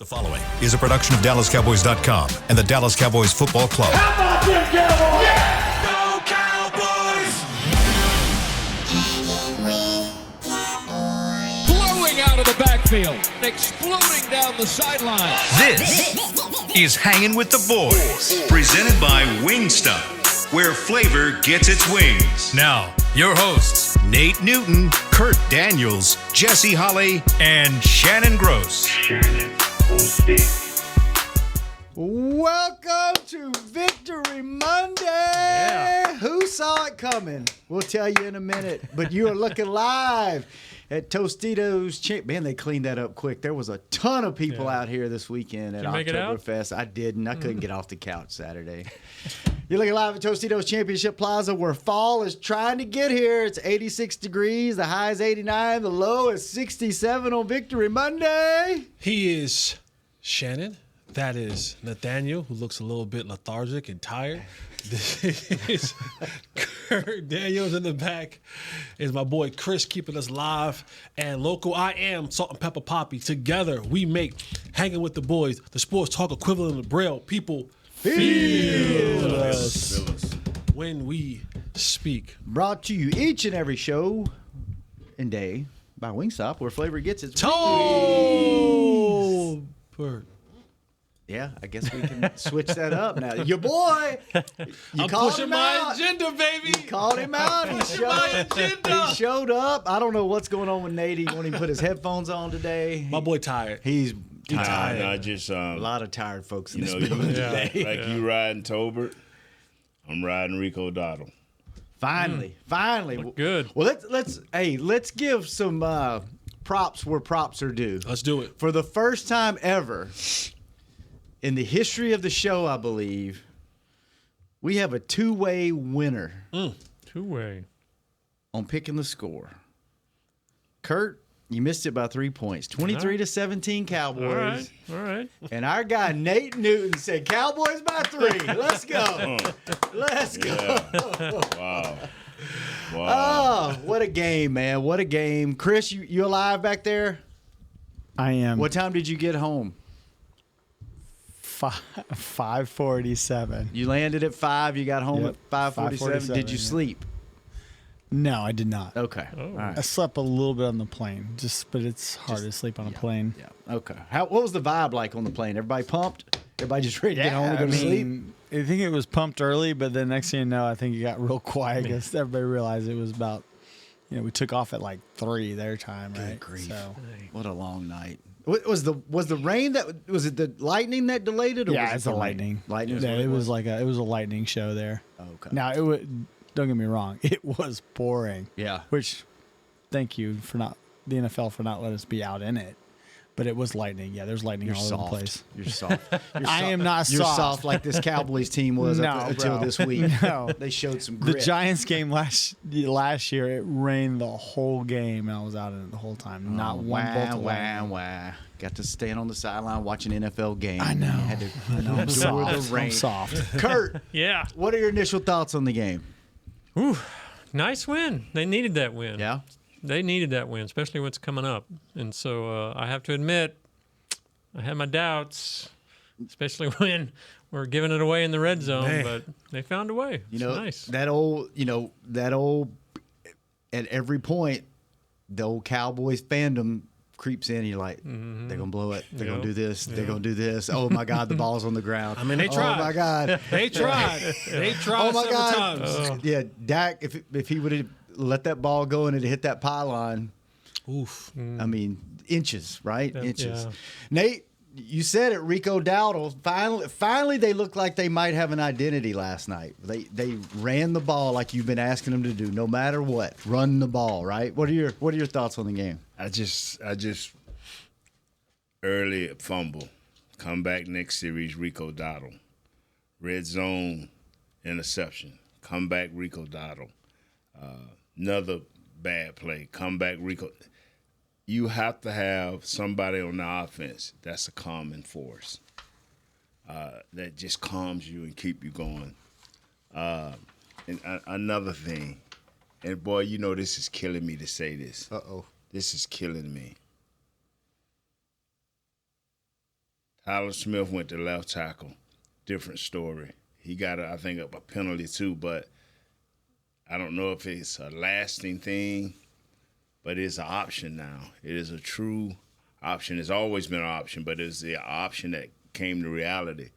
The following is a production of DallasCowboys.com and the Dallas Cowboys Football Club. How about them Cowboys? Yeah! Go Cowboys! Blowing out of the backfield, exploding down the sideline. This is Hangin' with the Boys, presented by Wingstop, where flavor gets its wings. Now, your hosts, Nate Newton, Kurt Daniels, Jesse Holley, and Shannon Gross. Welcome to Victory Monday. Yeah. Who saw it coming? We'll tell you in a minute. But you are looking live at Tostitos. Man, they cleaned that up quick. There was a ton of people out here this weekend at Oktoberfest. I didn't. I couldn't get off the couch Saturday. You're looking live at Tostitos Championship Plaza, where fall is trying to get here. It's 86 degrees. The high is 89. The low is 67 on Victory Monday. He is Shannon. That is Nathaniel, who looks a little bit lethargic and tired. This is Kurt Daniels in the back. Is my boy Chris keeping us live and local. I am Salt and Pepper Poppy. Together, we make Hanging with the Boys, the sports talk equivalent of Braille. People feel us when we speak. Brought to you each and every show and day by Wingstop, where flavor gets its Tolbert. Yeah, I guess we can switch that up now. Your boy, I'm pushing my agenda, baby. You called him out. He showed up. I don't know what's going on with Nate. He won't even put his headphones on today. My boy tired. He's tired. No, just a lot of tired folks in this building today. You riding Tolbert, I'm riding Rico Dowdle. Finally. Look good. Well, let's give some props where props are due. Let's do it. For the first time ever in the history of the show, I believe, we have a two-way winner. Two-way. On picking the score. Kurt, you missed it by 3 points. 23-17 Cowboys. All right. And our guy Nate Newton said Cowboys by 3. Let's go. Let's go. Wow. Oh, what a game, man. What a game. Chris, you alive back there? I am. What time did you get home? 5:47. You landed at 5. You got home at 5:47. Did you sleep? No, I did not. Okay. Oh. All right. I slept a little bit on the plane, but it's hard to sleep on a plane. Yeah. Okay. What was the vibe like on the plane? Everybody pumped? Everybody just ready to get home and go to sleep? I think it was pumped early, but then next thing you know, I think it got real quiet because everybody realized it was about, we took off at like 3 their time, right? Good grief. So, what a long night. Was the rain was it the lightning that delayed it? Or yeah, was it's it the lightning. Lightning. Yeah, it was a lightning show there. Oh, okay. Now don't get me wrong, it was pouring. Yeah. Which, thank you for the NFL for not letting us be out in it. But it was lightning. Yeah, there's lightning all over the place. You're soft. I am not You're soft. soft like this Cowboys team was until this week. No. They showed some grit. The Giants game last year, it rained the whole game, and I was out in it the whole time. Not one bolt of lightning. Wow. Got to stand on the sideline watching NFL game. I know. You had to endure the rain. I'm soft. Kurt, Yeah. what are your initial thoughts on the game? Ooh, nice win. They needed that win. Yeah. They needed that win, especially what's coming up. And so I have to admit, I had my doubts, especially when we're giving it away in the red zone. But they found a way. It's nice. That old, at every point, the old Cowboys fandom creeps in. You're like, they're going to blow it. They're going to do this. They're going to do this. Oh, my God, the ball's on the ground. I mean, they tried. Oh, my God. They tried. They tried Oh, my several God. times. Yeah, Dak, if he would have let that ball go and it hit that pylon, Oof. I mean, inches, right? Inches. Yeah. Nate, you said it, Rico Dowdle. Finally, they looked like they might have an identity last night. They ran the ball like you've been asking them to do, no matter what. Run the ball, right? What are your thoughts on the game? I just early fumble. Come back next series, Rico Dowdle. Red zone interception. Come back, Rico Dowdle. Another bad play. Come back, Rico. You have to have somebody on the offense that's a calming force that just calms you and keep you going. And another thing, and boy, this is killing me to say this. Uh-oh. This is killing me. Tyler Smith went to left tackle. Different story. He got, I think, a penalty too, but I don't know if it's a lasting thing, but it's an option now. It is a true option. It's always been an option, but it's the option that came to reality.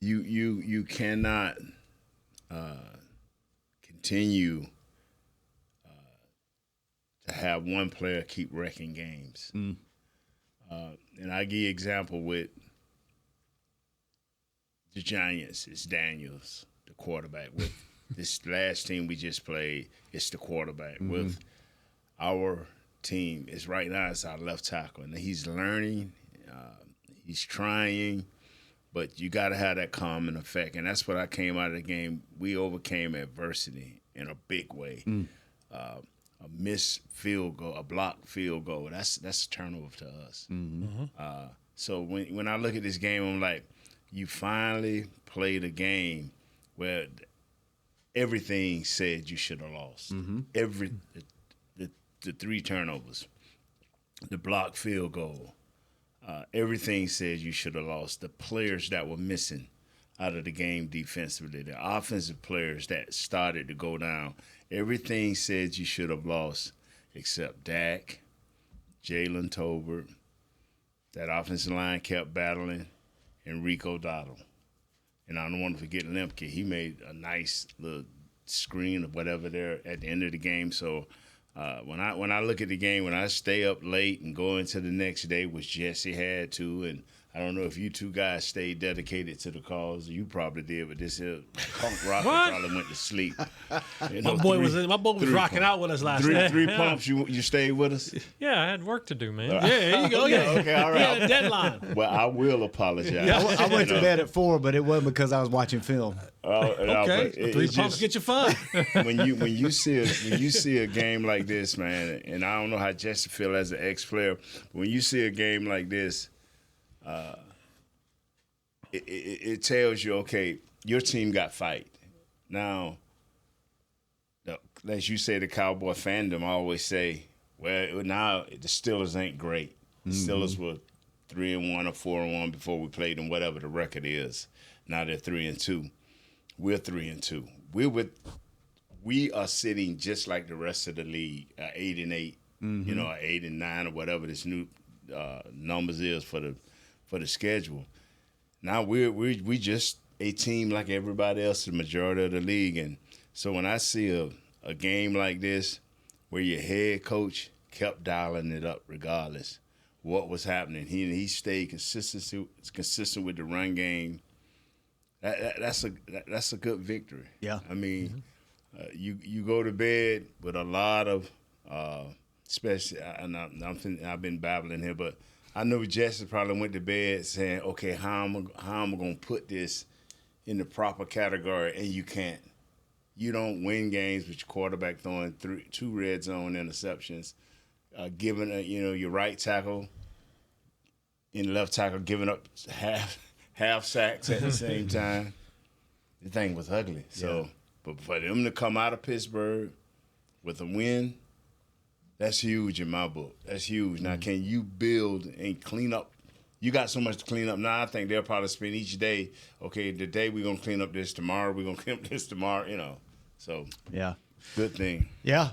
You cannot continue to have one player keep wrecking games. And I give you an example with the Giants. It's Daniels, the quarterback. With this last team we just played, it's the quarterback. With our team, it's right now it's our left tackle. And he's learning, he's trying, but you got to have that calming effect. And that's what I came out of the game. We overcame adversity in a big way. A missed field goal, a blocked field goal, that's a turnover to us. So when I look at this game, I'm like, you finally played a game where everything said you should have lost. The 3 turnovers, the blocked field goal, everything said you should have lost. The players that were missing out of the game defensively, the offensive players that started to go down, everything said you should have lost except Dak, Jaylen Tolbert. That offensive line kept battling, and Rico Dowdle. And I don't want to forget Lemke. He made a nice little screen or whatever there at the end of the game. So when I look at the game, when I stay up late and go into the next day, which Jesse had to, and I don't know if you two guys stayed dedicated to the cause. You probably did, but this here punk rocker probably went to sleep. You know, my boy was rocking out with us last night. Three pumps. You stayed with us. Yeah, I had work to do, man. Yeah, there you go. Yeah, okay, all right. He had a deadline. Well, I will apologize. I went to bed at 4, but it wasn't because I was watching film. Okay, 3 pumps get you fun. when you see a game like this, man, and I don't know how Jesse feel as an ex-player, but when you see a game like this, it tells you, okay, your team got fight. Now, as you say, the Cowboy fandom always say, well, now the Steelers ain't great. The Steelers were 3-1 or 4-1 before we played them, whatever the record is. Now they're 3-2. We're 3-2. We are sitting just like the rest of the league, 8-8, 8-9 or whatever this new numbers is for the schedule. Now we just a team like everybody else, the majority of the league. And so when I see a game like this where your head coach kept dialing it up regardless what was happening, he stayed consistent with the run game. That's a good victory. Yeah. I mean, you go to bed with a lot of especially, and I've been babbling here, but I know Jesse probably went to bed saying, okay, how am I going to put this in the proper category? And you can't. You don't win games with your quarterback throwing 2 red zone interceptions, giving your right tackle and left tackle giving up half sacks at the same time. The thing was ugly. So, but for them to come out of Pittsburgh with a win, that's huge in my book. That's huge. Now, can you build and clean up? You got so much to clean up. Now, I think they'll probably spend each day, okay, today we're going to clean up this, tomorrow we're going to clean up this tomorrow, So, yeah, good thing. Yeah.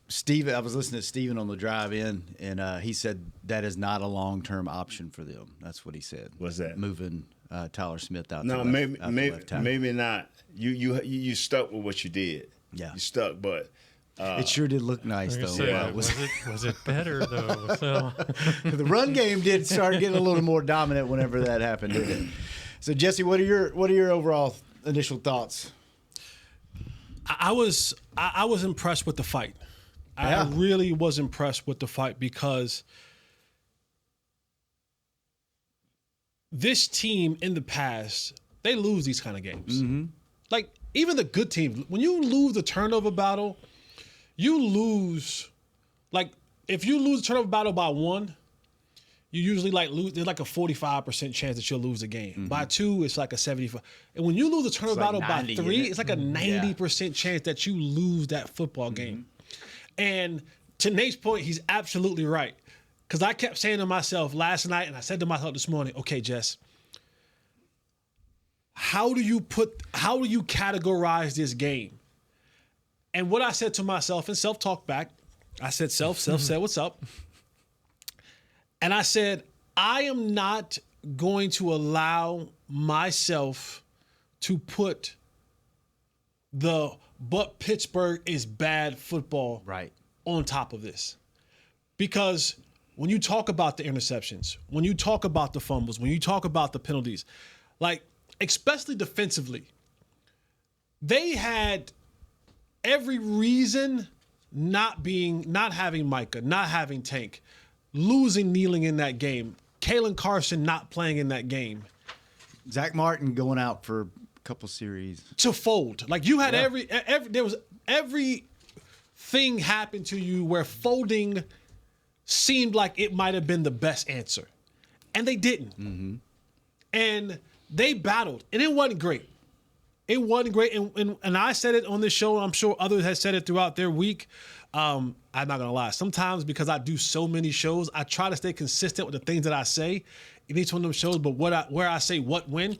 Steve, I was listening to Steven on the drive in, and he said that is not a long-term option for them. That's what he said. What's that? Moving Tyler Smith out No, to left tackle. maybe not. You stuck with what you did. Yeah. You stuck, but it sure did look nice, though. Yeah, was it better, though? So. The run game did start getting a little more dominant whenever that happened, didn't it? So, Jesse, what are your overall initial thoughts? I was impressed with the fight. Yeah. I really was impressed with the fight because this team in the past, they lose these kind of games. Like, even the good teams, when you lose the turnover battle, you lose. Like, if you lose the turnover battle by 1, you usually lose. There's like a 45% chance that you'll lose the game. By 2, it's like a 75. And when you lose the turnover battle by 3, it's like a 90% chance that you lose that football game. And to Nate's point, he's absolutely right. Because I kept saying to myself last night, and I said to myself this morning, okay, Jess, how do you categorize this game? And what I said to myself, and self-talk back, I said, self said, what's up? And I said, I am not going to allow myself to put but Pittsburgh is bad football on top of this. Because when you talk about the interceptions, when you talk about the fumbles, when you talk about the penalties, like, especially defensively, they had every reason not having Micah, not having Tank, losing Kneeling in that game, Kalen Carson not playing in that game. Zach Martin going out for a couple series. To fold. Like, you had everything happened to you where folding seemed like it might have been the best answer. And they didn't. Mm-hmm. And they battled, and it wasn't great. It wasn't great, and I said it on this show, and I'm sure others have said it throughout their week. I'm not going to lie. Sometimes because I do so many shows, I try to stay consistent with the things that I say in each one of them shows, but where I say what when.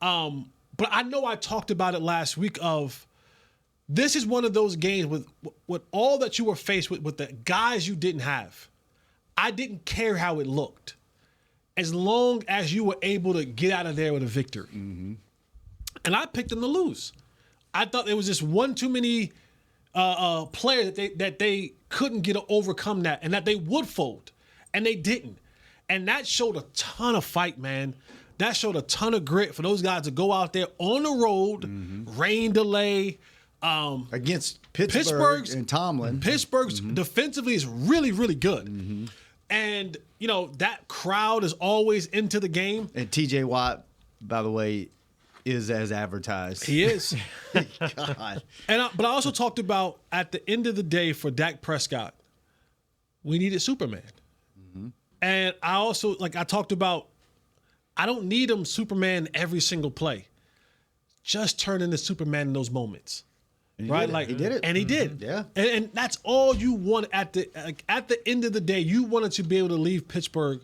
But I know I talked about it last week of this is one of those games with all that you were faced with the guys you didn't have. I didn't care how it looked, as long as you were able to get out of there with a victory. Mm-hmm. And I picked them to lose. I thought there was just one too many players that they couldn't get to overcome that, and that they would fold, and they didn't. And that showed a ton of fight, man. That showed a ton of grit for those guys to go out there on the road, rain delay. Against Pittsburgh and Tomlin. Pittsburgh's defensively is really, really good. Mm-hmm. And, that crowd is always into the game. And TJ Watt, by the way, is as advertised. He is. God. But I also talked about, at the end of the day, for Dak Prescott, we needed Superman. Mm-hmm. And I also, I talked about, I don't need him Superman every single play. Just turn into Superman in those moments. Right? He did it. And he did. Yeah. And that's all you want at the end of the day. You wanted to be able to leave Pittsburgh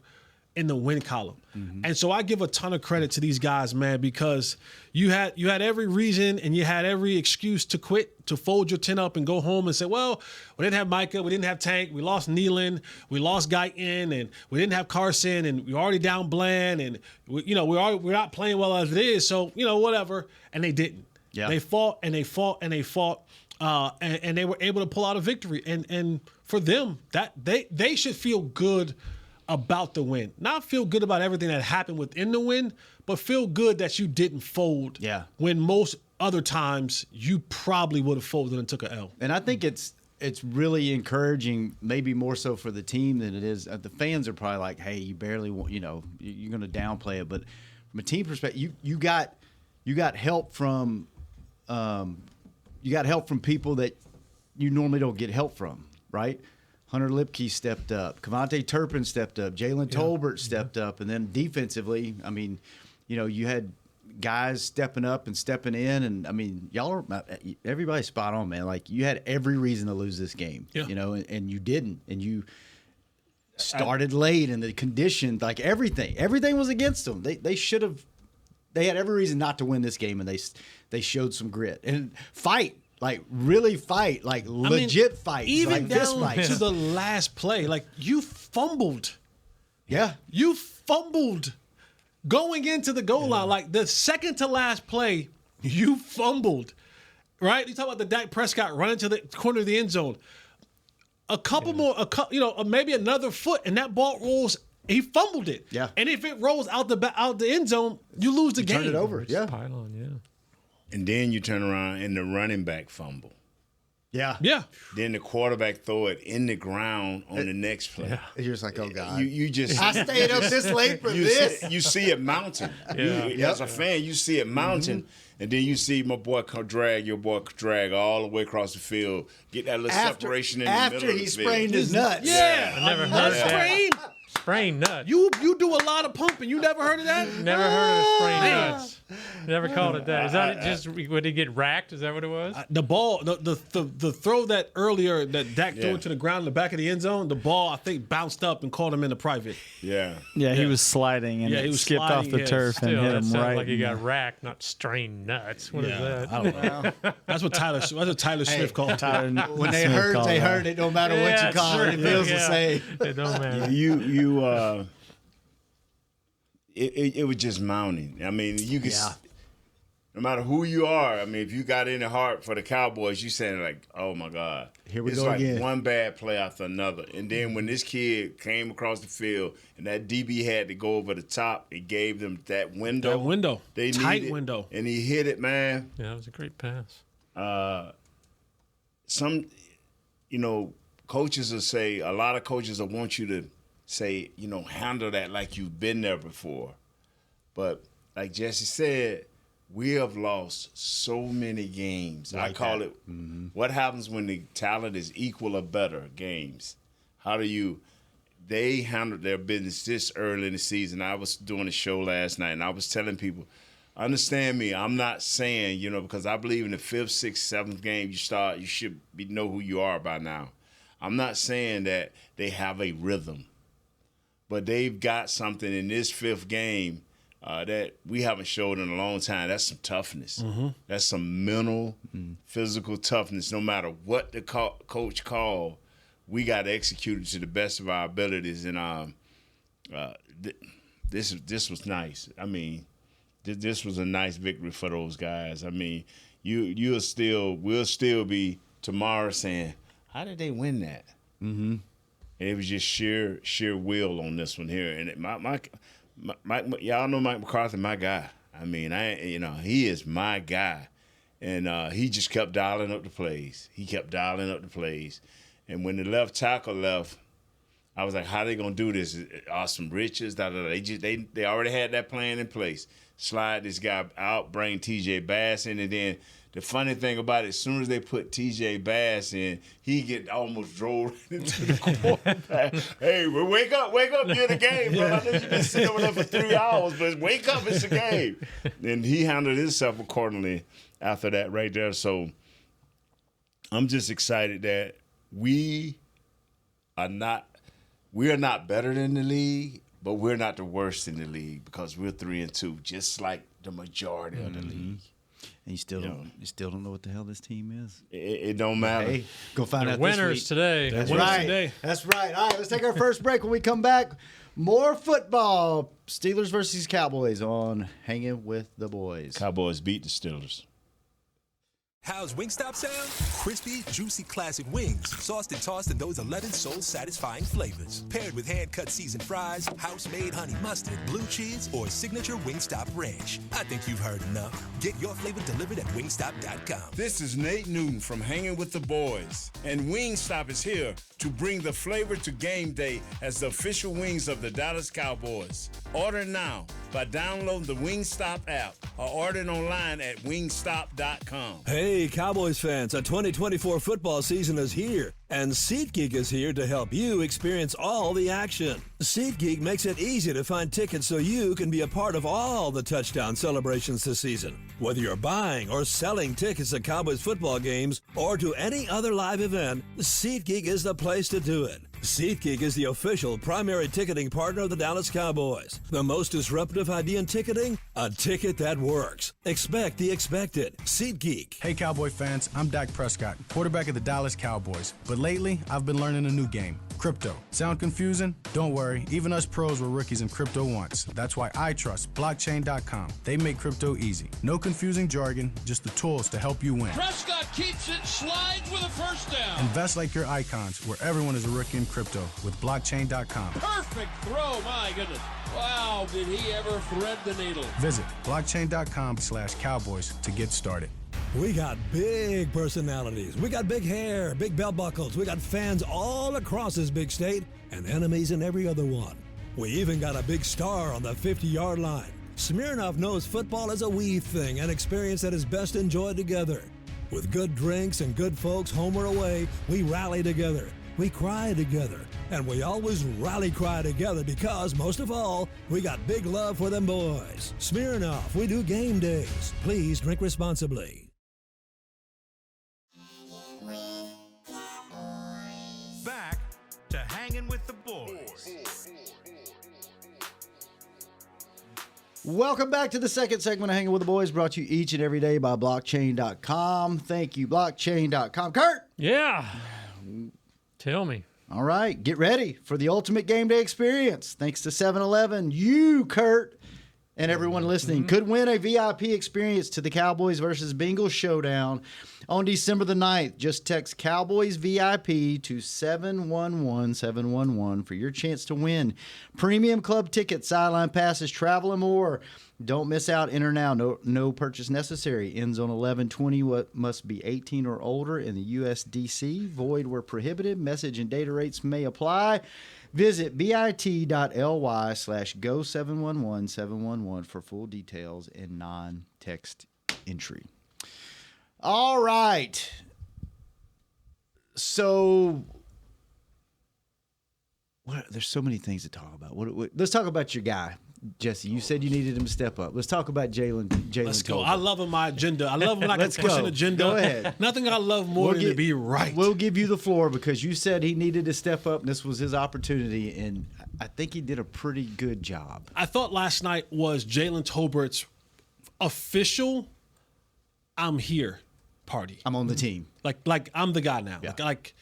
in the win column. Mm-hmm. And so I give a ton of credit to these guys, man, because you had every reason and you had every excuse to quit, to fold your tent up and go home and say, well, we didn't have Micah, we didn't have Tank, we lost Kneeling, we lost Guyton, and we didn't have Carson, and we already down Bland, and we're not playing well as it is, so whatever. And they didn't. Yeah. They fought and they fought and they fought, and they were able to pull out a victory. And for them, that they should feel good about the win. Not feel good about everything that happened within the win, but feel good that you didn't fold. Yeah. When most other times you probably would have folded and took an L. And I think it's really encouraging, maybe more so for the team than it is. The fans are probably like, hey, you barely want, you're going to downplay it. But from a team perspective, you got help from. You got help from people that you normally don't get help from, right? Hunter Lipke stepped up. Kevontae Turpin stepped up. Jaylen Tolbert stepped up. And then defensively, I mean, you had guys stepping up and stepping in. And, I mean, everybody's spot on, man. Like, you had every reason to lose this game, and you didn't. And you started late, and the condition, like everything was against them. They should have. They had every reason not to win this game, and they showed some grit and fight, legit fight, even fist down fights. to the last play. Like, you fumbled. Yeah, you fumbled going into the goal line. Like, the second to last play, you fumbled. Right? You talk about the Dak Prescott running to the corner of the end zone. A couple more, maybe another foot, and that ball rolls. He fumbled it. Yeah. And if it rolls out the end zone, you lose the game. Turn it over. Yeah. Pylon, yeah. And then you turn around and the running back fumble. Yeah. Yeah. Then the quarterback throw it in the ground on the next play. Yeah. You're just like, oh, God. You just I stayed up this late for this. You see it mounting. Yeah. As a fan, you see it mounting. And then you see your boy drag all the way across the field, get that little separation in the middle of the field. After he sprained his nuts. Yeah. I never heard of that. Sprain. Sprained nuts. You do a lot of pumping. You never heard of that? Never heard of a sprained nuts. Never called it that. Is that just would he get racked? Is that what it was? The ball, the throw that earlier that Dak threw to the ground in the back of the end zone, the ball I think bounced up and caught him in the private. Yeah. Yeah, he was sliding and he it was skipped sliding, off the turf and Still, hit that him sounds right. like he got racked, not strained nuts. What is that? I don't know. That's what Tyler Smith called it. When they hurt, they hurt. It no matter what you call it. It feels the same. It don't matter. It was just mounting. I mean, you could, no matter who you are. I mean, if you got any heart for the Cowboys, you saying like, "Oh my God, Here we it's go like again." one bad play after another." And then when this kid came across the field and that DB had to go over the top, it gave them that window. That window, they tight needed, window, and he hit it, man. Yeah, it was a great pass. Coaches will say, a lot of coaches will want you to say, handle that like you've been there before. But like Jesse said, we have lost so many games. I call it what happens when the talent is equal or better games. They handled their business this early in the season. I was doing a show last night, and I was telling people, understand me, I'm not saying, because I believe in the 5th, 6th, 7th game you should know who you are by now. I'm not saying that they have a rhythm, but they've got something in this 5th game that we haven't showed in a long time. That's some toughness. Mm-hmm. That's some mental, physical toughness. No matter what the coach called, we got to execute it to the best of our abilities. And this was nice. I mean, this was a nice victory for those guys. I mean, we'll still be tomorrow saying, how did they win that? Mm-hmm. And it was just sheer will on this one here. And y'all know Mike McCarthy, my guy. I mean, he is my guy. And he just kept dialing up the plays. And when the left tackle left, I was like, how are they going to do this? Awesome riches, They already had that plan in place. Slide this guy out, bring T.J. Bass in, and then the funny thing about it, as soon as they put T.J. Bass in, he get almost drove into the quarterback. Hey, well, wake up, you're in the game, bro. I know you've been sitting over there for 3 hours, but wake up, it's a game. And he handled himself accordingly after that right there. So I'm just excited that we are not better than the league, but we're not the worst in the league because we're 3-2, just like the majority of the league. And you still don't know what the hell this team is. It don't matter. Hey, go find out winners this week. today. That's right. That's right. All right, let's take our first break. When we come back, more football. Steelers versus Cowboys on Hanging with the Boys. Cowboys beat the Steelers. How's Wingstop sound? Crispy, juicy classic wings, sauced and tossed in those 11 soul-satisfying flavors. Paired with hand-cut seasoned fries, house-made honey mustard, blue cheese, or signature Wingstop ranch. I think you've heard enough. Get your flavor delivered at wingstop.com. This is Nate Newton from Hanging with the Boys, and Wingstop is here to bring the flavor to game day as the official wings of the Dallas Cowboys. Order now by downloading the Wingstop app or ordering online at wingstop.com. Hey, Cowboys fans, the 2024 football season is here, and SeatGeek is here to help you experience all the action. SeatGeek makes it easy to find tickets so you can be a part of all the touchdown celebrations this season. Whether you're buying or selling tickets to Cowboys football games or to any other live event, SeatGeek is the place to do it. SeatGeek is the official primary ticketing partner of the Dallas Cowboys. The most disruptive idea in ticketing? A ticket that works. Expect the expected. SeatGeek. Hey, Cowboy fans, I'm Dak Prescott, quarterback of the Dallas Cowboys. But lately, I've been learning a new game, crypto. Sound confusing? Don't worry, even us pros were rookies in crypto once. That's why I trust blockchain.com. They make crypto easy. No confusing jargon, just the tools to help you win. Prescott keeps it, slides with a first down. Invest like your icons, where everyone is a rookie in crypto with blockchain.com. Perfect throw, my goodness. Wow, did he ever thread the needle? Visit blockchain.com/Cowboys to get started. We got big personalities. We got big hair, big belt buckles. We got fans all across this big state and enemies in every other one. We even got a big star on the 50-yard line. Smirnoff knows football is a we thing, an experience that is best enjoyed together. With good drinks and good folks home or away, we rally together. we cry together, and we always rally cry together because, most of all, we got big love for them boys. Smirnoff, we do game days. Please drink responsibly. Back to Hanging with the Boys. Welcome back to the second segment of Hanging with the Boys, brought to you each and every day by blockchain.com. Thank you, blockchain.com. Kurt! Yeah. Tell me. All right, get ready for the ultimate game day experience. Thanks to 7-Eleven, you, Kurt, and everyone listening could win a VIP experience to the Cowboys versus Bengals showdown on December the 9th. Just text Cowboys VIP to 711-711 for your chance to win premium club tickets, sideline passes, travel, and more. Don't miss out. Enter now. No purchase necessary. Ends on 11/20. Must be 18 or older in the USDC. Void where prohibited. Message and data rates may apply. Visit bit.ly/go711711 for full details and non-text entry. All right. So, there's so many things to talk about. Let's talk about your guy, Jesse. You said you needed him to step up. Let's talk about Jaylen. Let's go. Tolbert. I love him, my agenda. I love him like Let's a pushing go. agenda. Go ahead. Nothing I love more than to be right. We'll give you the floor because you said he needed to step up, and this was his opportunity, and I think he did a pretty good job. I thought last night was Jaylen Tolbert's official I'm here party. I'm on the team. Like I'm the guy now. Yeah. Like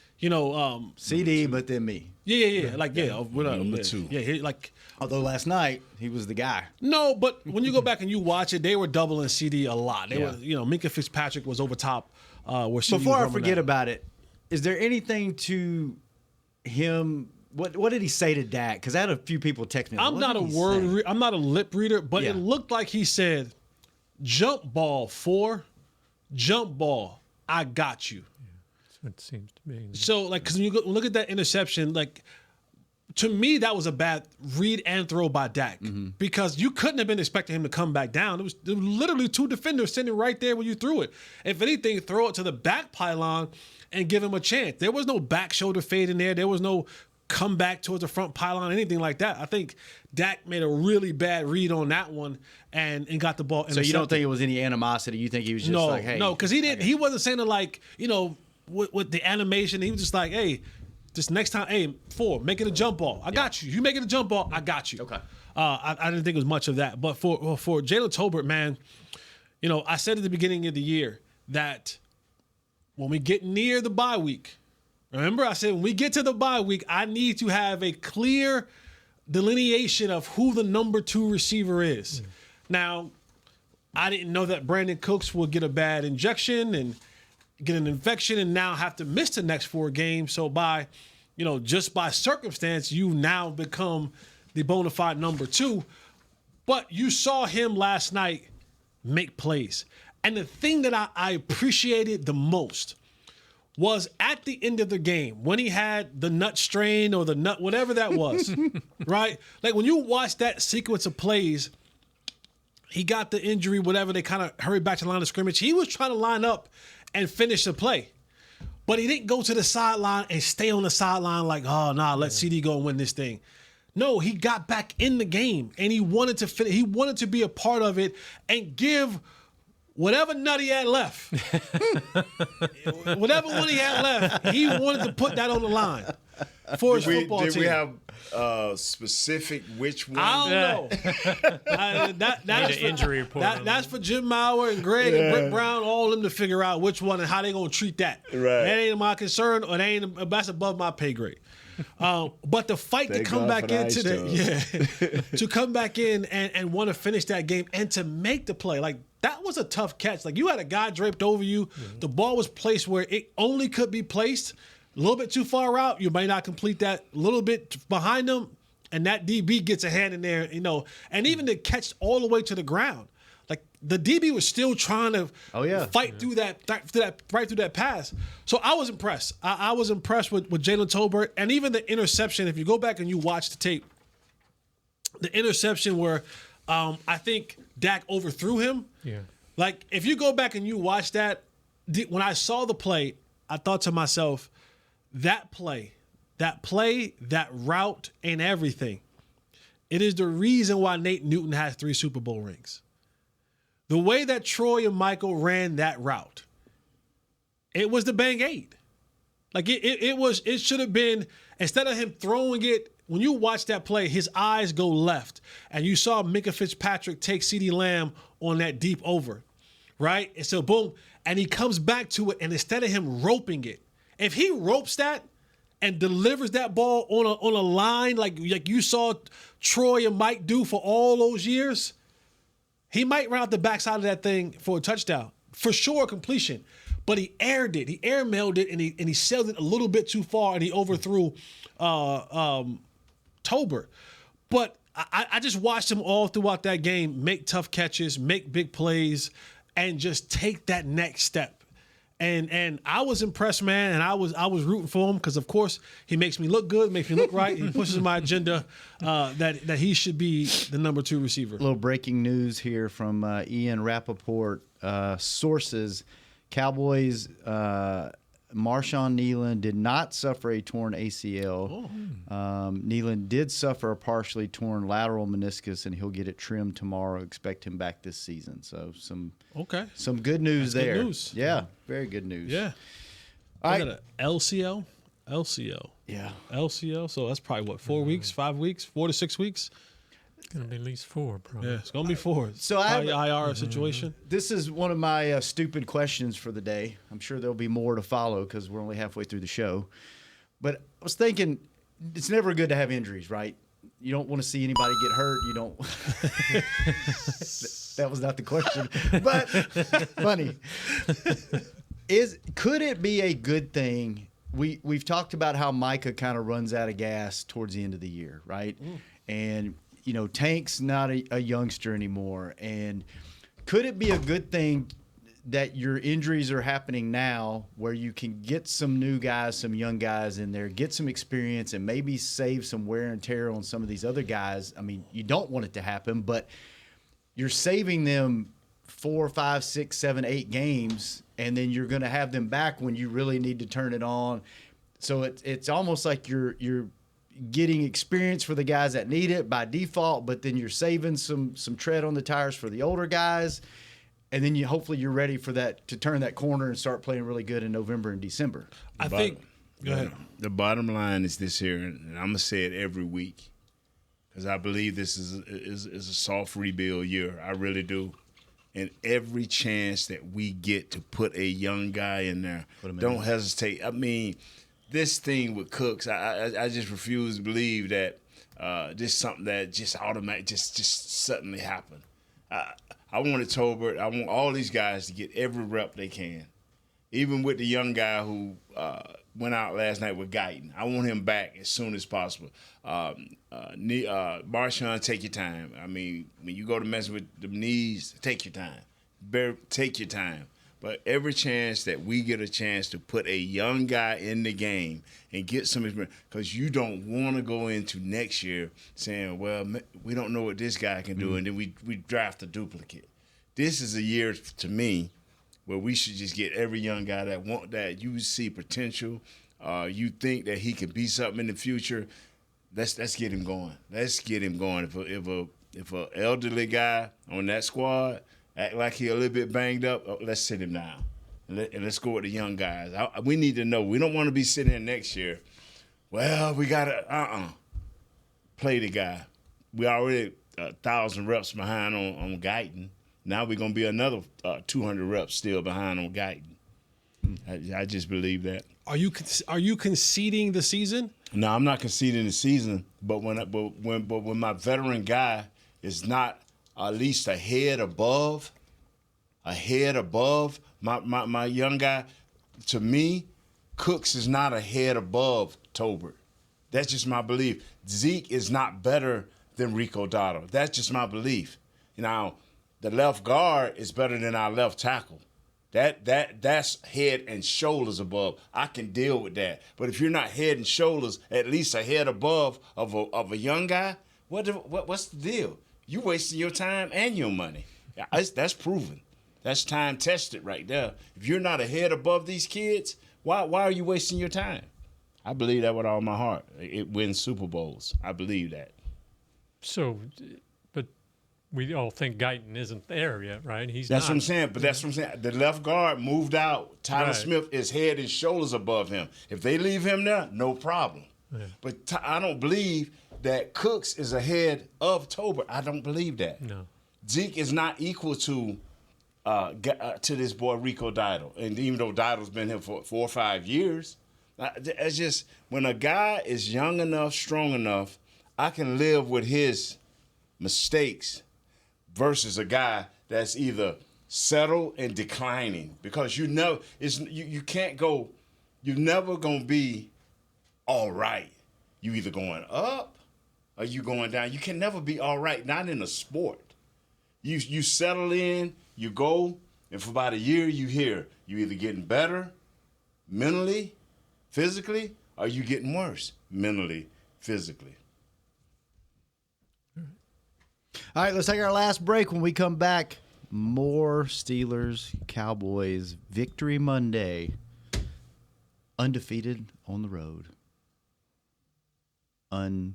CD, but then me. Yeah. Like, Number two. Yeah, like. Although last night he was the guy. No, but when you go back and you watch it, they were doubling CD a lot. They Yeah. were, Minka Fitzpatrick was over top. Where CD Before was I running forget at. about it, is there anything to him? What did he say to Dak? Because I had a few people text me. I'm what not a did he word. say? I'm not a lip reader, but Yeah. it looked like he said, "Jump ball 4, jump ball. I got you." That's what it seems to be. So, like, because when you look at that interception, like, to me, that was a bad read and throw by Dak because you couldn't have been expecting him to come back down. There was literally two defenders sitting right there when you threw it. If anything, throw it to the back pylon and give him a chance. There was no back shoulder fade in there. There was no come back towards the front pylon, anything like that. I think Dak made a really bad read on that one and got the ball intercepted. So you don't think it was any animosity? You think he was just like, hey. No, because he didn't. He wasn't saying it like, with the animation. He was just like, hey, this next time, hey, 4, make it a jump ball. I got you. You make it a jump ball, I got you. Okay. I didn't think it was much of that. But for Jaylen Tolbert, man, I said at the beginning of the year that when we get near the bye week, remember I said when we get to the bye week, I need to have a clear delineation of who the number 2 receiver is. Now, I didn't know that Brandon Cooks would get a bad injection and get an infection and now have to miss the next 4 games. So just by circumstance, you now become the bona fide number 2. But you saw him last night make plays. And the thing that I appreciated the most was at the end of the game when he had the nut strain or the nut, whatever that was, right? Like when you watch that sequence of plays, he got the injury, whatever, they kind of hurried back to the line of scrimmage. He was trying to line up and finish the play. But he didn't go to the sideline and stay on the sideline like, oh, nah, let CD go and win this thing. No, he got back in the game and he wanted to finish. He wanted to be a part of it and give whatever nut he had left. Whatever one he had left, he wanted to put that on the line for his football team. Did we have specific which one? I don't know. That's an injury report. That's for Jim Mauer and Greg and Britt Brown, all of them to figure out which one and how they gonna treat that. Right. That ain't my concern, or that's above my pay grade. But the fight to Thank come God back for the ice to come back in and want to finish that game and to make the play, like that was a tough catch. Like you had a guy draped over you, the ball was placed where it only could be placed. A little bit too far out, you may not complete that. A little bit behind them, and that DB gets a hand in there, and even the catch all the way to the ground. Like the DB was still trying to fight through that right through that pass. So I was impressed. I was impressed with Jaylen Tolbert, and even the interception. If you go back and you watch the tape, the interception where I think Dak overthrew him. Yeah. Like if you go back and you watch that, when I saw the play, I thought to myself, that play, that play, that route, and everything. It is the reason why Nate Newton has 3 Super Bowl rings. The way that Troy and Michael ran that route, it was the Bang 8. Like it should have been, instead of him throwing it, when you watch that play, his eyes go left. And you saw Minka Fitzpatrick take CeeDee Lamb on that deep over, right? And so boom, and he comes back to it, and instead of him roping it, if he ropes that and delivers that ball on a line like you saw Troy and Mike do for all those years, he might run out the backside of that thing for a touchdown. For sure, completion. But he aired it. He airmailed it, and he sailed it a little bit too far, and he overthrew Tolbert. But I just watched him all throughout that game make tough catches, make big plays, and just take that next step. And I was impressed, man, and I was rooting for him because, of course, he makes me look good, makes me look right. He pushes my agenda that he should be the number 2 receiver. A little breaking news here from Ian Rappaport. Sources, Cowboys, Marshawn Kneeland did not suffer a torn ACL. Kneeland did suffer a partially torn lateral meniscus, and he'll get it trimmed tomorrow. Expect him back this season. So some good news there. Good news. Yeah, very good news. Yeah. All I right. got a LCL. Yeah. LCL. So that's probably what, 4 weeks, 5 weeks, 4 to 6 weeks. It's gonna be at least 4, bro. Yeah, it's gonna be 4. So I have IR situation. This is one of my stupid questions for the day. I'm sure there'll be more to follow because we're only halfway through the show. But I was thinking, it's never good to have injuries, right? You don't want to see anybody get hurt. You don't. That was not the question, but funny. Could it be a good thing? We've talked about how Micah kind of runs out of gas towards the end of the year, right? And Tank's not a youngster anymore. And could it be a good thing that your injuries are happening now where you can get some new guys, some young guys in there, get some experience, and maybe save some wear and tear on some of these other guys? I mean, you don't want it to happen, but you're saving them 4, 5, 6, 7, 8 games, and then you're going to have them back when you really need to turn it on. So it's almost like you're getting experience for the guys that need it by default, but then you're saving some tread on the tires for the older guys, and then hopefully you're ready for that to turn that corner and start playing really good in November and December. Go ahead. The bottom line is this here, and I'm gonna say it every week because I believe this is a soft rebuild year. I really do. And every chance that we get to put a young guy in there, don't hesitate. I mean, this thing with Cooks, I just refuse to believe that this is something that just automatic, just suddenly happened. I wanted Tolbert. I want all these guys to get every rep they can. Even with the young guy who went out last night with Guyton. I want him back as soon as possible. Marshawn, take your time. I mean, when you go to mess with the knees, take your time. Take your time. But every chance that we get a chance to put a young guy in the game and get some experience, because you don't want to go into next year saying, well, we don't know what this guy can do, and then we draft a duplicate. This is a year, to me, where we should just get every young guy that you see potential, you think that he could be something in the future. Let's get him going. Let's get him going. If a elderly guy on that squad act like he a little bit banged up, let's sit him down. And let's go with the young guys. We need to know. We don't want to be sitting here next year. Well, we got to play the guy. We already 1,000 reps behind on Guyton. Now we're going to be another 200 reps still behind on Guyton. I just believe that. Are you conceding the season? No, I'm not conceding the season. But when my veteran guy is not at least a head above my young guy, to me, Cooks is not a head above Tolbert. That's just my belief. Zeke is not better than Rico Dowdle. That's just my belief. Now, the left guard is better than our left tackle. That's head and shoulders above. I can deal with that. But if you're not head and shoulders, at least a head above of a young guy, what's the deal? You wasting your time and your money. That's proven. That's time tested right there. If you're not a head above these kids, why are you wasting your time? I believe that with all my heart. It wins Super Bowls. I believe that. So, but we all think Guyton isn't there yet, right? That's what I'm saying. But that's what I'm saying. The left guard moved out. Tyler Right. Smith is head and shoulders above him. If they leave him there, no problem. Yeah. But I don't believe that Cooks is ahead of Tolbert. I don't believe that. No. Zeke is not equal to this boy Rico Dowdle. And even though Dowdle's been here for 4 or 5 years, it's just when a guy is young enough, strong enough, I can live with his mistakes versus a guy that's either settled and declining, because you can't go, you're never gonna be all right. You either going up or you going down. You can never be all right, not in a sport. You settle in, you go, and for about a year you hear you either getting better mentally, physically, or you getting worse mentally, physically. All right, let's take our last break. When we come back, more Steelers, Cowboys, Victory Monday. Undefeated on the road. Does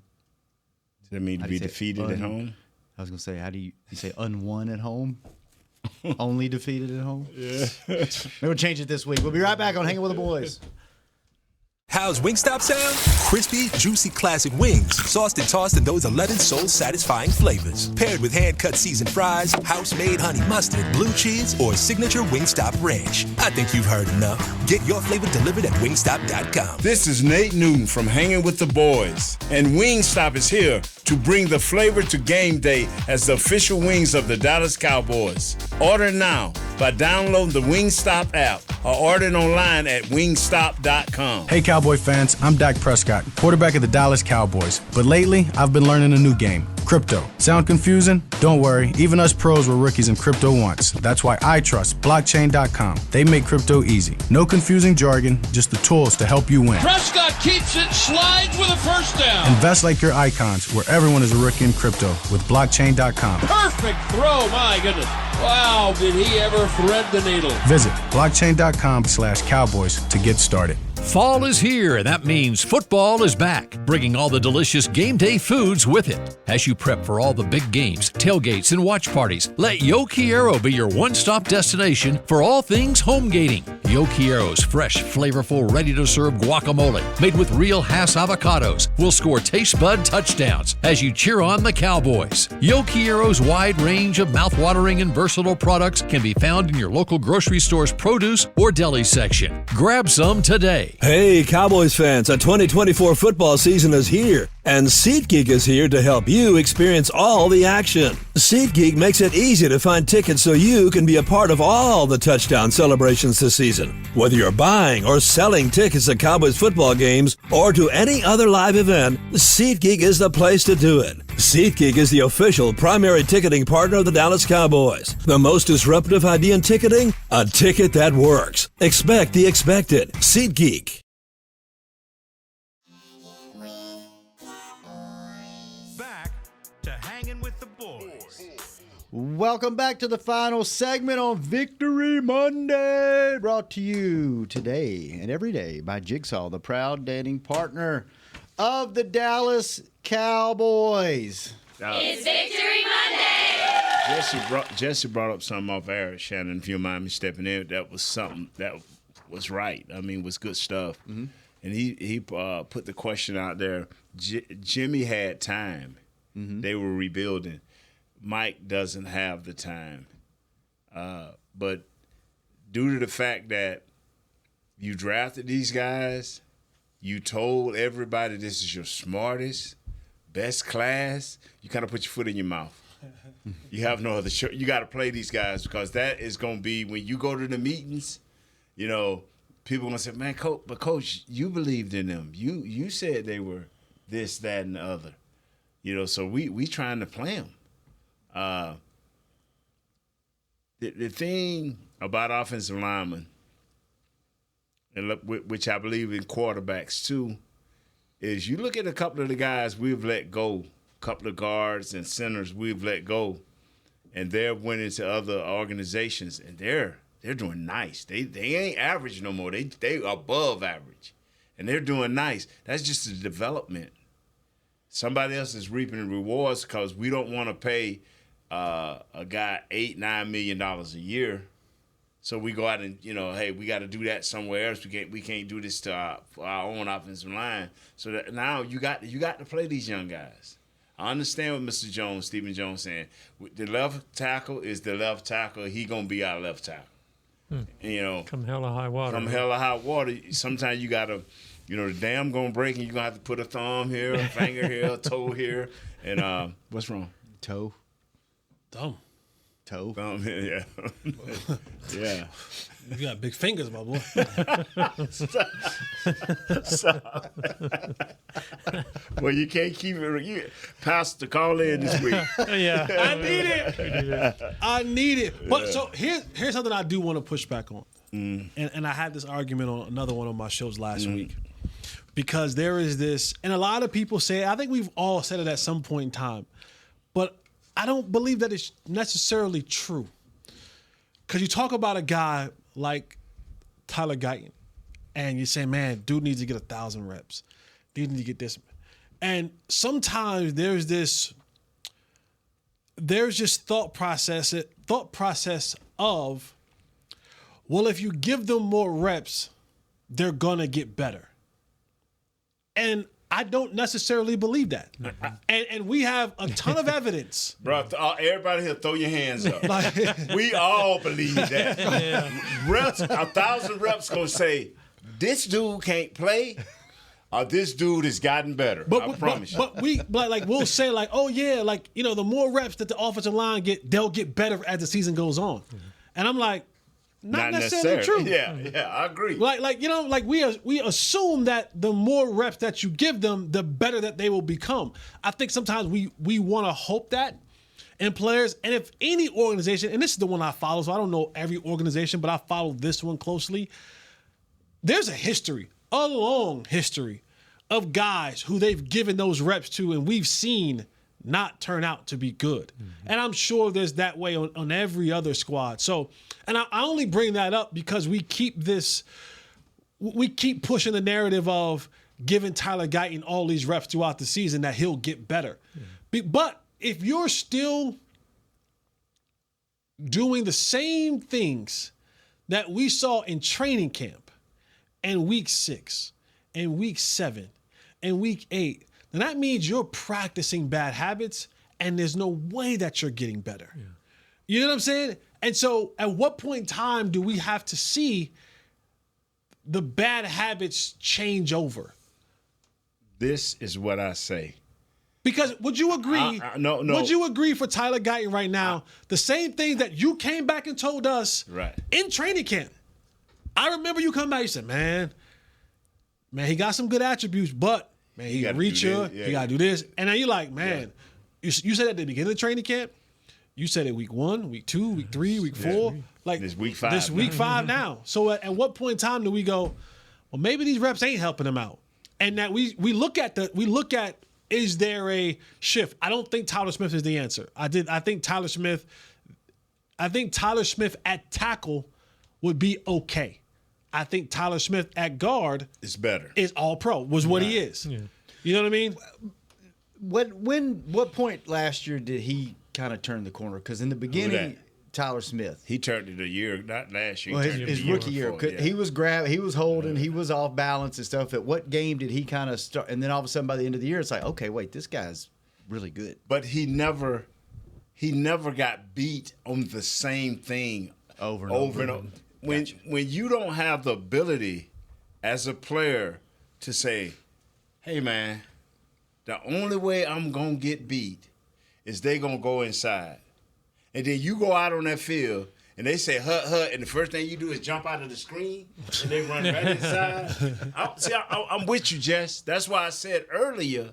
that mean to be defeated at home? I was going to say, how do you say unwon at home? Only defeated at home? Yeah. We'll change it this week. We'll be right back on Hanging with the Boys. How's Wingstop sound? Crispy, juicy classic wings, sauced and tossed in those 11 soul-satisfying flavors. Paired with hand-cut seasoned fries, house-made honey mustard, blue cheese, or signature Wingstop ranch. I think you've heard enough. Get your flavor delivered at wingstop.com. This is Nate Newton from Hanging with the Boys, and Wingstop is here to bring the flavor to game day as the official wings of the Dallas Cowboys. Order now by downloading the Wingstop app or ordering online at wingstop.com. Hey Cowboy fans, I'm Dak Prescott, quarterback of the Dallas Cowboys. But lately, I've been learning a new game, crypto. Sound confusing? Don't worry, even us pros were rookies in crypto once. That's why I trust blockchain.com. They make crypto easy. No confusing jargon, just the tools to help you win. Prescott keeps it, slides with a first down. Invest like your icons, where everyone is a rookie in crypto with blockchain.com. Perfect throw, my goodness. Wow, did he ever thread the needle. Visit blockchain.com/cowboys to get started. Fall is here, and that means football is back, bringing all the delicious game day foods with it. As you prep for all the big games, tailgates, and watch parties, let Yo Quiero be your one-stop destination for all things home gating. Yo Quiero's fresh, flavorful, ready-to-serve guacamole, made with real Hass avocados, will score taste bud touchdowns as you cheer on the Cowboys. Yo Quiero's wide range of mouth-watering and versatile products can be found in your local grocery store's produce or deli section. Grab some today. Hey, Cowboys fans, a 2024 football season is here, and SeatGeek is here to help you experience all the action. SeatGeek makes it easy to find tickets so you can be a part of all the touchdown celebrations this season. Whether you're buying or selling tickets to Cowboys football games or to any other live event, SeatGeek is the place to do it. SeatGeek is the official primary ticketing partner of the Dallas Cowboys. The most disruptive idea in ticketing? A ticket that works. Expect the expected. SeatGeek. Back to Hanging with the Boys. Welcome back to the final segment on Victory Monday, brought to you today and every day by Jigsaw, the proud dating partner of the Dallas Cowboys. It's Victory Monday! Jesse brought up something off air, Shannon, if you mind me stepping in. That was something that was right. I mean, was good stuff. Mm-hmm. And he put the question out there. Jimmy had time. Mm-hmm. They were rebuilding. Mike doesn't have the time. But due to the fact that you drafted these guys, you told everybody this is your smartest, best class, you kind of put your foot in your mouth. You have no other choice. You got to play these guys because that is going to be when you go to the meetings, you know, people are going to say, man, Coach, you believed in them. You said they were this, that, and the other. You know, so we trying to play them. The thing about offensive linemen, and which I believe in quarterbacks too, is you look at a couple of the guys we've let go, a couple of guards and centers we've let go, and they're winning to other organizations, and they're doing nice. They ain't average no more. They above average, and they're doing nice. That's just the development. Somebody else is reaping the rewards because we don't want to pay a guy $8-9 million a year. So we go out and, hey, we got to do that somewhere else. We can't do this to our own offensive line. So that now you got to play these young guys. I understand what Mr. Jones, Stephen Jones, saying. The left tackle is the left tackle. He gonna be our left tackle. And, come hell or high water. Come hell or high water. Sometimes you gotta, the dam gonna break, and you are gonna have to put a thumb here, a finger here, a toe here, and what's wrong? Toe. Thumb. Toe. Thumb. Yeah. Yeah. You got big fingers, my boy. Stop. Well, you can't keep it. Pastor, call in this week. Yeah. I need it. But so here's something I do want to push back on. And I had this argument on another one of my shows last week. Because there is this, and a lot of people say, I think we've all said it at some point in time, but I don't believe that it's necessarily true. Because you talk about a guy like Tyler Guyton, and you say, man, dude needs to get 1,000 reps. Dude needs to get this. And sometimes there's this thought process of, well, if you give them more reps, they're going to get better. And I don't necessarily believe that. And we have a ton of evidence. Bro, everybody here, throw your hands up. We all believe that. Yeah. Reps, 1,000 reps going to say, this dude can't play, or this dude has gotten better. I promise you. But we'll say oh yeah, the more reps that the offensive line get, they'll get better as the season goes on. And I'm like, not necessarily true. Yeah, I agree. We assume that the more reps that you give them, the better that they will become. I think sometimes we want to hope that in players, and if any organization, and this is the one I follow, so I don't know every organization, but I follow this one closely. There's a long history of guys who they've given those reps to, and we've seen not turn out to be good. And I'm sure there's that way on every other squad. So, and I only bring that up because we keep pushing the narrative of giving Tyler Guyton all these reps throughout the season that he'll get better. But if you're still doing the same things that we saw in training camp and week 6 and week 7 and week 8, then that means you're practicing bad habits and there's no way that you're getting better. Yeah. You know what I'm saying? And so at what point in time do we have to see the bad habits change over? This is what I say. Because would you agree? No. Would you agree for Tyler Guyton right now, the same thing that you came back and told us in training camp? I remember you come back, you said, man, he got some good attributes, but man, he got to reach here, he got to do this. And then you're like, man, you said at the beginning of training camp, you said it week 1, week 2, week 3, week 4. Like this week 5. This week 5 now. So at what point in time do we go, well, maybe these reps ain't helping him out? And that we look at is there a shift? I don't think Tyler Smith is the answer. I think Tyler Smith at tackle would be okay. I think Tyler Smith at guard is better. Is all pro, was what he is. Yeah. You know what I mean? What point last year did he kind of turn the corner? Because in the beginning, Tyler Smith. He turned it a year, not last year. Well, his rookie year. He was he was holding, he was off balance and stuff. At what game did he kind of start? And then all of a sudden by the end of the year, it's like, okay, wait, this guy's really good. But he never got beat on the same thing over and over. When you don't have the ability as a player to say, hey, man, the only way I'm going to get beat is they going to go inside. And then you go out on that field and they say, hut, and the first thing you do is jump out of the screen and they run right inside. I'm with you, Jess. That's why I said earlier,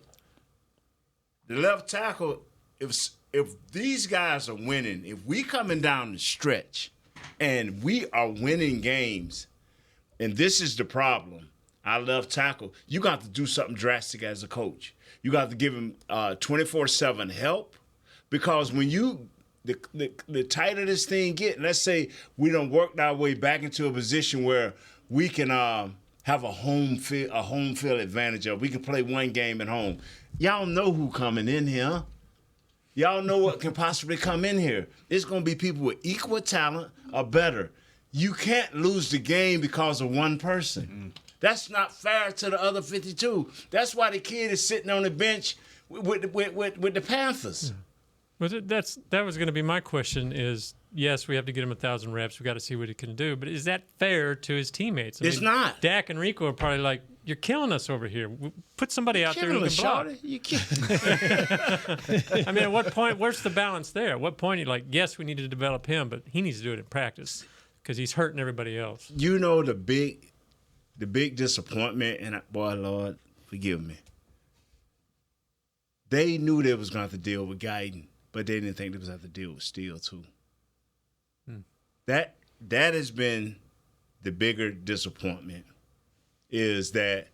the left tackle, if these guys are winning, if we coming down the stretch, and we are winning games, and this is the problem. Our left tackle, you got to do something drastic as a coach. You got to give him 24/7 help, because when the tighter this thing get, let's say we done worked our way back into a position where we can have a home field advantage of. We can play one game at home. Y'all know who coming in here. Y'all know what can possibly come in here. It's going to be people with equal talent or better. You can't lose the game because of one person. Mm-hmm. That's not fair to the other 52. That's why the kid is sitting on the bench with the Panthers. Well, that was going to be my question is, yes, we have to get him 1,000 reps. We got to see what he can do. But is that fair to his teammates? It's not. Dak and Rico are probably like, you're killing us over here. Put somebody out there who can block. You can't. I mean, at what point, where's the balance there? At what point are you like, yes, we need to develop him, but he needs to do it in practice because he's hurting everybody else. You know the big disappointment, and boy, Lord, forgive me. They knew they was going to have to deal with Guyton, but they didn't think they was going to have to deal with Steele too. That has been the bigger disappointment. Is that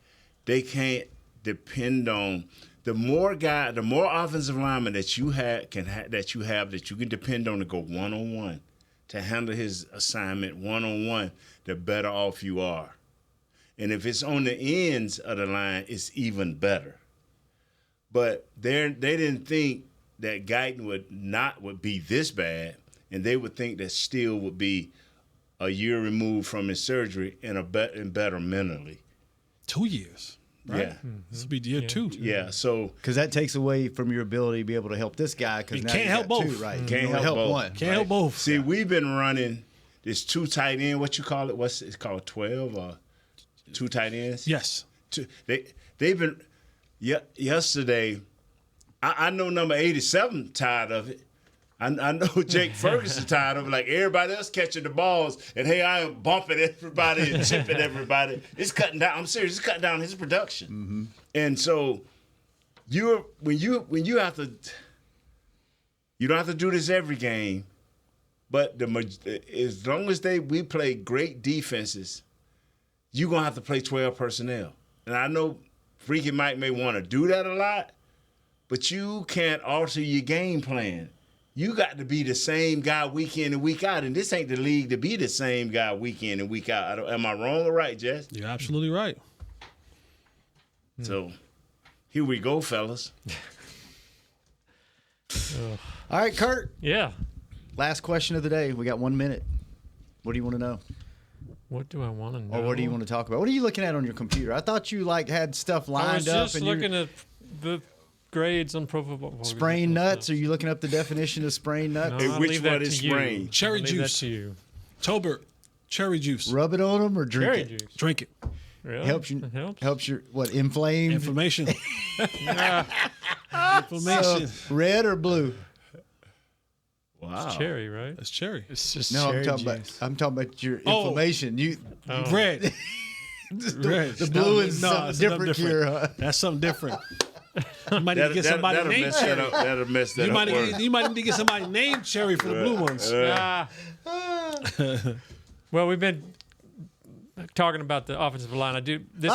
they can't depend on the more offensive linemen that you can depend on to go one-on-one to handle his assignment one-on-one, the better off you are. And if it's on the ends of the line, it's even better. But they didn't think that Guyton would be this bad, and they would think that Steele would be a year removed from his surgery and better mentally. 2 years, right? Yeah. Mm-hmm. This will be year 2. Yeah, so because that takes away from your ability to be able to help this guy. Because can't help both. Two, right? Can't help both. One. Can't help both. See, we've been running this 2 tight end. What you call it? It's called 12 or 2 tight ends? Yes. They've been. Yeah. Yesterday, I know number 87 tired of it. I know Jake Ferguson tired of it. Like everybody else catching the balls, and hey, I am bumping everybody and chipping everybody. It's cutting down. I'm serious. It's cutting down his production. Mm-hmm. And so, when you have to, you don't have to do this every game, but as long as we play great defenses, you're gonna have to play 12 personnel. And I know Freaky Mike may want to do that a lot, but you can't alter your game plan. You got to be the same guy week in and week out, and this ain't the league to be the same guy week in and week out. Am I wrong or right, Jess? You're absolutely right. So, here we go, fellas. All right, Kurt. Yeah. Last question of the day. We got 1 minute. What do you want to know? What do I want to know? Or what do you want to talk about? What are you looking at on your computer? I thought you had stuff lined up. I was just looking at the grades on Pro Football. Sprained nuts? Are you looking up the definition of sprained nuts? No, which one is sprained? Cherry juice. Tolbert, cherry juice. Rub it on them or drink cherry it? Juice. Drink it. Really? Helps your inflame? Inflammation. Inflammation. So, red or blue? Wow. It's cherry, right? It's cherry. It's just No, cherry I'm talking about your inflammation. Red. Red. The blue is something different here. Huh? That's something different. You might need to get somebody named Cherry. That'll mess that up. You might need to get somebody named Cherry for the blue ones. Well, we've been talking about the offensive line. By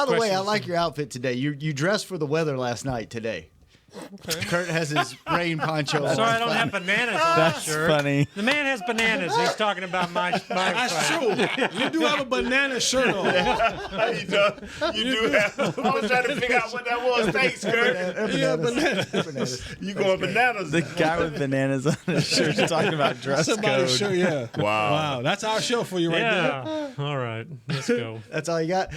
the way, I like your outfit today. You dressed for the weather last night today. Okay. Kurt has his rain poncho on. Sorry, I don't have bananas on my shirt. That's funny. The man has bananas. He's talking about my That's true. You do have a banana shirt on. You do have. I was trying to figure out what that was. Thanks, Kurt. Bananas. You going bananas. The guy with bananas on his shirt talking about dress Somebody's code. shirt, yeah. Wow. That's our show for you right there. All right. Let's go. That's all you got?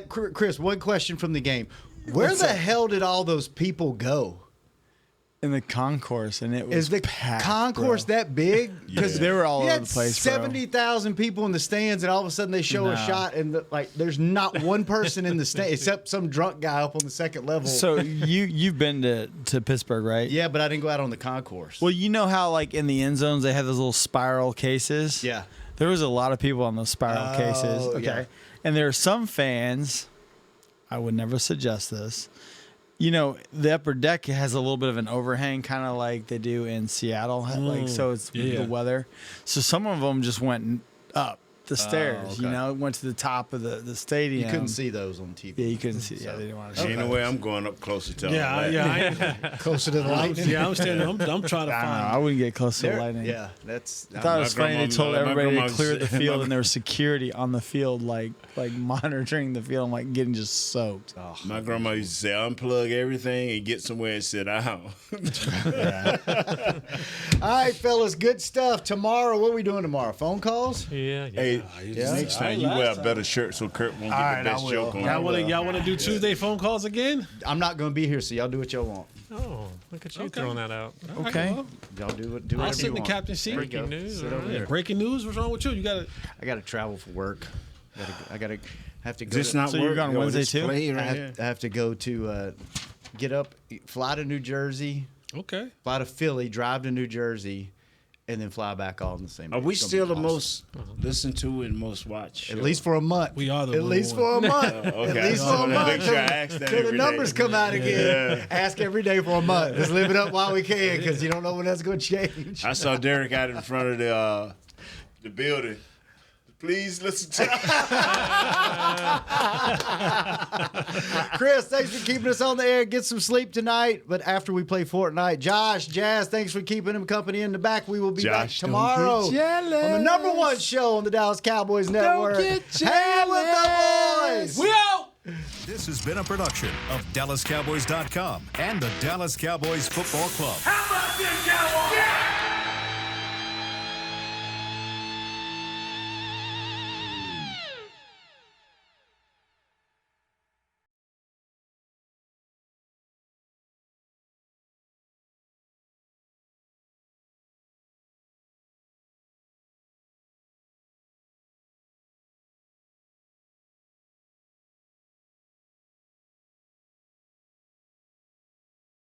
Chris, one question from the game. Where the hell did all those people go? In the concourse, and it was Is the packed, concourse that big? Because they were all over the place, 70,000 people in the stands, and all of a sudden they show a shot, and there's not one person in the stand except some drunk guy up on the second level. So you've been to Pittsburgh, right? Yeah, but I didn't go out on the concourse. Well, you know how in the end zones they have those little spiral cases? Yeah. There was a lot of people on those spiral cases. Okay. Yeah. And there are some fans, I would never suggest this. You know, the upper deck has a little bit of an overhang, kind of like they do in Seattle. So it's the weather. So some of them just went up the stairs. okay. It went to the top of the stadium. You couldn't see those on TV. Yeah, you couldn't see. Yeah, they didn't want to see. Ain't no way I'm going up closer to Closer to the lightning. Yeah, I'm standing. I'm trying to find. I wouldn't get close to the lightning. Yeah, that's. I thought it was funny. They told everybody to clear the field, and there my was security on the field, like monitoring the field, and like getting just soaked. My grandma used to say, unplug everything and get somewhere and sit down. All right, fellas, good stuff. Tomorrow, what are we doing tomorrow? Phone calls? Yeah. Hey, next time you wear a better shirt so Kurt won't get the best joke on Y'all want to do Tuesday phone calls again? I'm not going to be here, so y'all do what y'all want. Oh, look at you throwing that out. Okay. Y'all do I'll whatever sit you in the want. captain's seat. Breaking news. Sit over there. Breaking news. What's wrong with you? I got to travel for work. I have to go. This not So work. you're going Yo, Wednesday this too? play I right here. have to go to get up, fly to New Jersey, Okay. fly to Philly, drive to New Jersey, and then fly back all in the same day. Are we It's gonna still be the awesome. most listened to and most watched? At least for a month. We are the At number least one. for a month. Okay. At least I for a wanna month. make sure I ask that Till the every numbers day. come out again. Yeah. Ask every day for a month. Let's live it up while we can, because you don't know when that's going to change. I saw Derek out in front of the building. Please listen to Chris, thanks for keeping us on the air. Get some sleep tonight. But after we play Fortnite, Josh, Jazz, thanks for keeping him company in the back. We will be back Josh, don't tomorrow on get jealous. the #1 show on the Dallas Cowboys Network. get Hang with the boys. We out. This has been a production of DallasCowboys.com and the Dallas Cowboys Football Club. How about this, Cowboys?